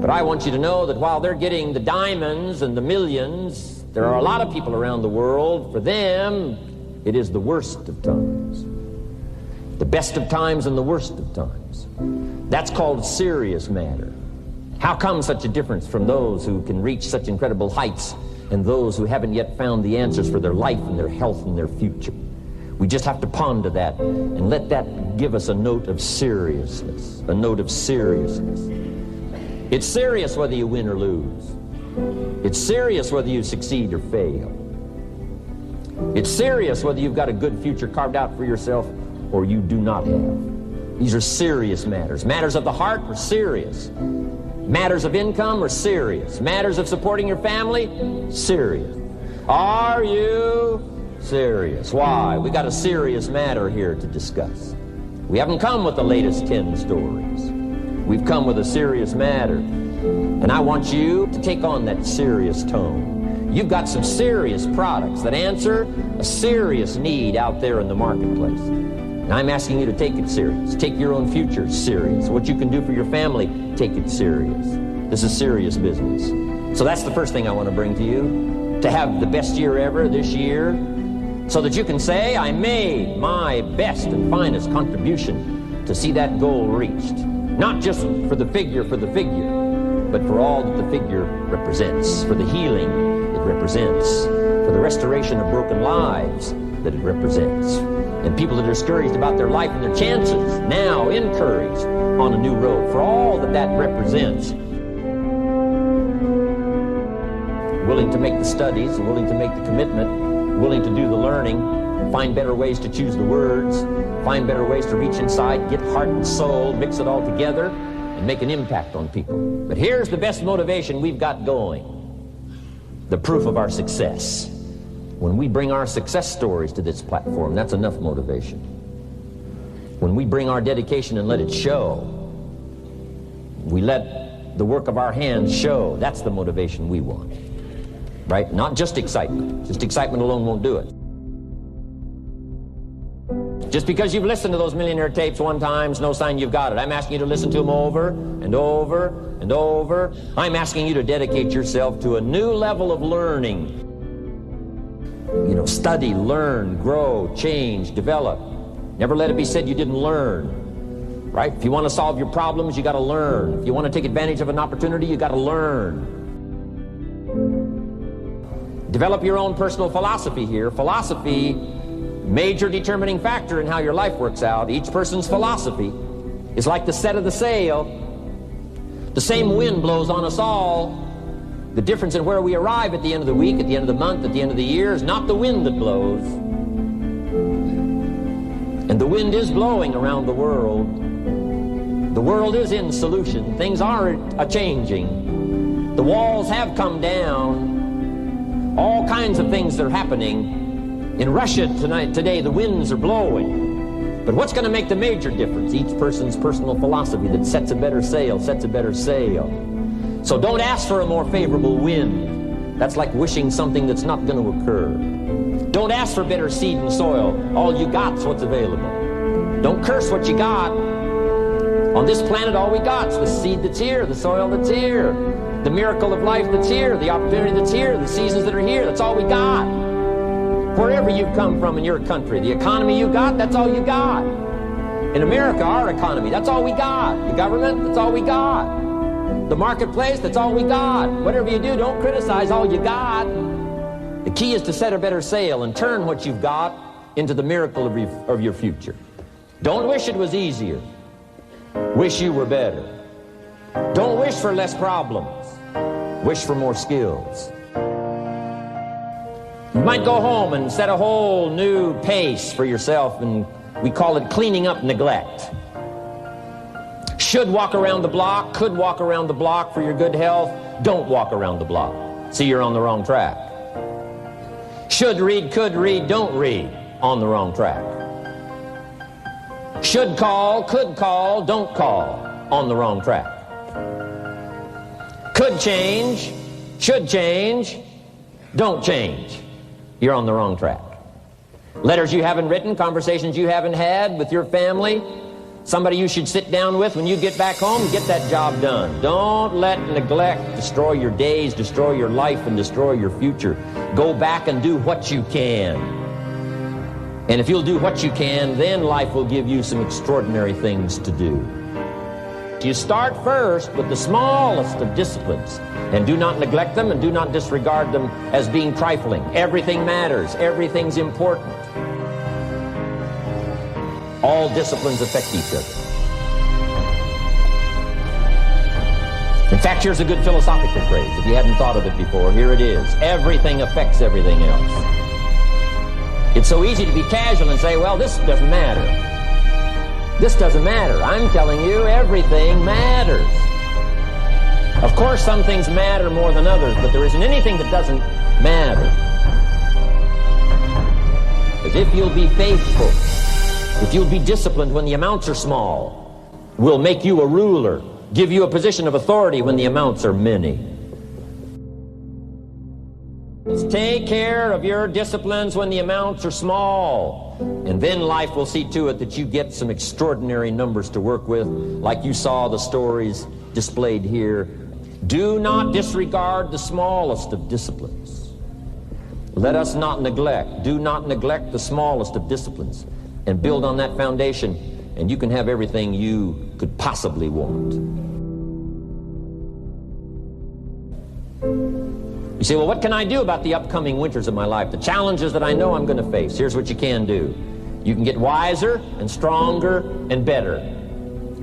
But I want you to know that while they're getting the diamonds and the millions, there are a lot of people around the world, for them, it is the worst of times. The best of times and the worst of times. That's called serious matter. How come such a difference from those who can reach such incredible heights and those who haven't yet found the answers for their life and their health and their future? We just have to ponder that and let that give us a note of seriousness, a note of seriousness. It's serious whether you win or lose. It's serious whether you succeed or fail. It's serious whether you've got a good future carved out for yourself or you do not have. These are serious matters. Matters of the heart are serious. Matters of income are serious. Matters of supporting your family, serious. Are you serious? Why? We got a serious matter here to discuss. We haven't come with the latest 10 stories. We've come with a serious matter. And I want you to take on that serious tone. You've got some serious products that answer a serious need out there in the marketplace. And I'm asking you to take it serious. Take your own future serious. What you can do for your family, take it serious. This is serious business. So that's the first thing I want to bring to you. To have the best year ever this year, so that you can say, I made my best and finest contribution to see that goal reached. Not just for the figure, but for all that the figure represents, for the healing it represents, for the restoration of broken lives that it represents, and people that are discouraged about their life and their chances, now encouraged on a new road, for all that that represents. Willing to make the studies, willing to make the commitment, willing to do the learning, find better ways to choose the words, find better ways to reach inside, get heart and soul, mix it all together, and make an impact on people. But here's the best motivation we've got going. The proof of our success. When we bring our success stories to this platform, that's enough motivation. When we bring our dedication and let it show, we let the work of our hands show, that's the motivation we want. Right? Not just excitement. Just excitement alone won't do it. Just because you've listened to those millionaire tapes one time is no sign you've got it. I'm asking you to listen to them over and over and over. I'm asking you to dedicate yourself to a new level of learning. You know, study, learn, grow, change, develop. Never let it be said you didn't learn. Right? If you want to solve your problems, you got to learn. If you want to take advantage of an opportunity, you got to learn. Develop your own personal philosophy here. Philosophy, major determining factor in how your life works out. Each person's philosophy is like the set of the sail. The same wind blows on us all. The difference in where we arrive at the end of the week, at the end of the month, at the end of the year is not the wind that blows. And the wind is blowing around the world. The world is in solution. Things are a-changing. The walls have come down. All kinds of things that are happening. In Russia today, the winds are blowing. But what's going to make the major difference? Each person's personal philosophy that sets a better sail, sets a better sail. So don't ask for a more favorable wind. That's like wishing something that's not going to occur. Don't ask for better seed and soil. All you got's what's available. Don't curse what you got. On this planet, all we got's the seed that's here, the soil that's here, the miracle of life that's here, the opportunity that's here, the seasons that are here. That's all we got. Wherever you've come from in your country, the economy you got, that's all you got. In America, our economy, that's all we got. The government, that's all we got. The marketplace, that's all we got. Whatever you do, don't criticize all you got. The key is to set a better sail and turn what you've got into the miracle of your future. Don't wish it was easier. Wish you were better. Don't wish for less problems. Wish for more skills. You might go home and set a whole new pace for yourself, and we call it cleaning up neglect. Should walk around the block, could walk around the block for your good health. Don't walk around the block. See, you're on the wrong track. Should read, could read, don't read. On the wrong track. Should call, could call, don't call. On the wrong track. Could change, should change, don't change. You're on the wrong track. Letters you haven't written, conversations you haven't had with your family, somebody you should sit down with when you get back home and get that job done. Don't let neglect destroy your days, destroy your life, and destroy your future. Go back and do what you can. And if you'll do what you can, then life will give you some extraordinary things to do. You start first with the smallest of disciplines, and do not neglect them and do not disregard them as being trifling. Everything matters. Everything's important. All disciplines affect each other. In fact, here's a good philosophical phrase. If you hadn't thought of it before, here it is. Everything affects everything else. It's so easy to be casual and say, well, this doesn't matter. This doesn't matter. I'm telling you, everything matters. Of course, some things matter more than others, but there isn't anything that doesn't matter. As if you'll be faithful, if you'll be disciplined when the amounts are small, will make you a ruler, give you a position of authority when the amounts are many. Take care of your disciplines when the amounts are small, and then life will see to it that you get some extraordinary numbers to work with, like you saw the stories displayed here. Do not disregard the smallest of disciplines. Let us not neglect. Do not neglect the smallest of disciplines, and build on that foundation, and you can have everything you could possibly want. You say, well, what can I do about the upcoming winters of my life, the challenges that I know I'm going to face? Here's what you can do. You can get wiser and stronger and better.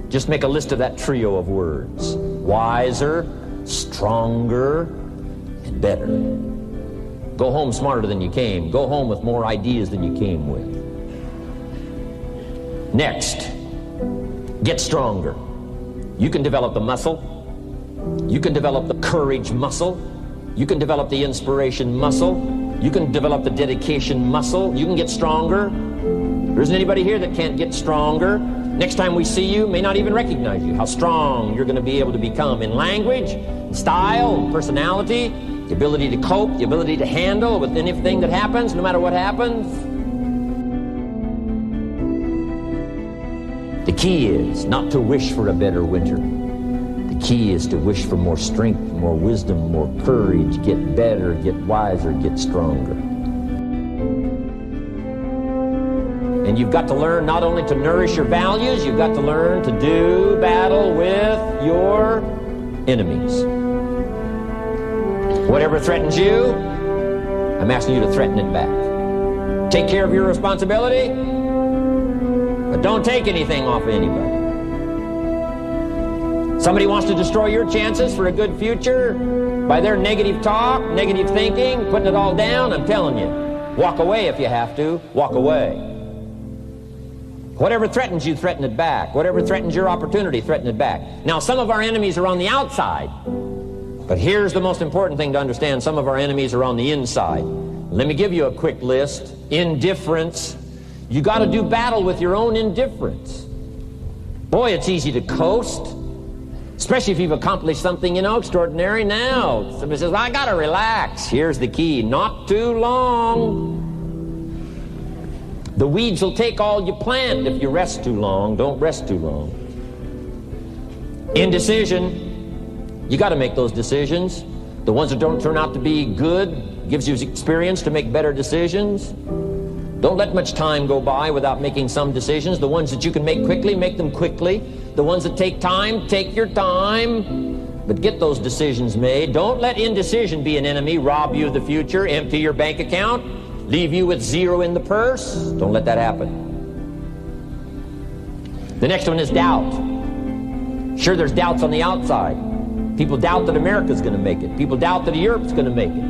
Just make a list of that trio of words. Wiser, stronger, and better. Go home smarter than you came. Go home with more ideas than you came with. Next, get stronger. You can develop the muscle. You can develop the courage muscle. You can develop the inspiration muscle. You can develop the dedication muscle. You can get stronger. There isn't anybody here that can't get stronger. Next time we see you, may not even recognize you. How strong you're going to be able to become in language, in style, in personality, the ability to cope, the ability to handle with anything that happens, no matter what happens. The key is not to wish for a better winter. The key is to wish for more strength, more wisdom, more courage, get better, get wiser, get stronger. And you've got to learn not only to nourish your values, you've got to learn to do battle with your enemies. Whatever threatens you, I'm asking you to threaten it back. Take care of your responsibility, but don't take anything off of anybody. Somebody wants to destroy your chances for a good future by their negative talk, negative thinking, putting it all down. I'm telling you, walk away if you have to. Walk away. Whatever threatens you, threaten it back. Whatever threatens your opportunity, threaten it back. Now, some of our enemies are on the outside, but here's the most important thing to understand. Some of our enemies are on the inside. Let me give you a quick list. Indifference. You got to do battle with your own indifference. Boy, it's easy to coast. Especially if you've accomplished something, extraordinary. Now, somebody says, well, I got to relax. Here's the key. Not too long. The weeds will take all you plant if you rest too long. Don't rest too long. Indecision. You got to make those decisions. The ones that don't turn out to be good gives you experience to make better decisions. Don't let much time go by without making some decisions. The ones that you can make quickly, make them quickly. The ones that take time, take your time. But get those decisions made. Don't let indecision be an enemy, rob you of the future, empty your bank account, leave you with zero in the purse. Don't let that happen. The next one is doubt. Sure, there's doubts on the outside. People doubt that America's going to make it. People doubt that Europe's going to make it.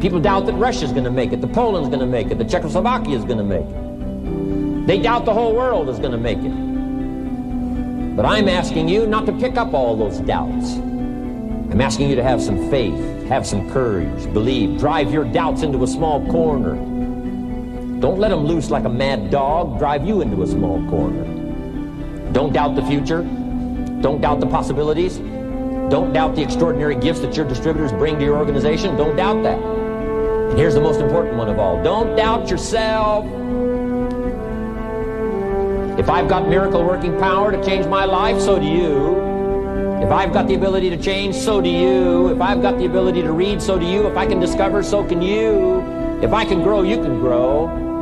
People doubt that Russia's going to make it, that Poland's going to make it, that Czechoslovakia's going to make it. They doubt the whole world is going to make it. But I'm asking you not to pick up all those doubts. I'm asking you to have some faith, have some courage, believe, drive your doubts into a small corner. Don't let them loose like a mad dog, drive you into a small corner. Don't doubt the future. Don't doubt the possibilities. Don't doubt the extraordinary gifts that your distributors bring to your organization. Don't doubt that. And here's the most important one of all. Don't doubt yourself. If I've got miracle working power to change my life, so do you. If I've got the ability to change, so do you. If I've got the ability to read, so do you. If I can discover, so can you. If I can grow, you can grow.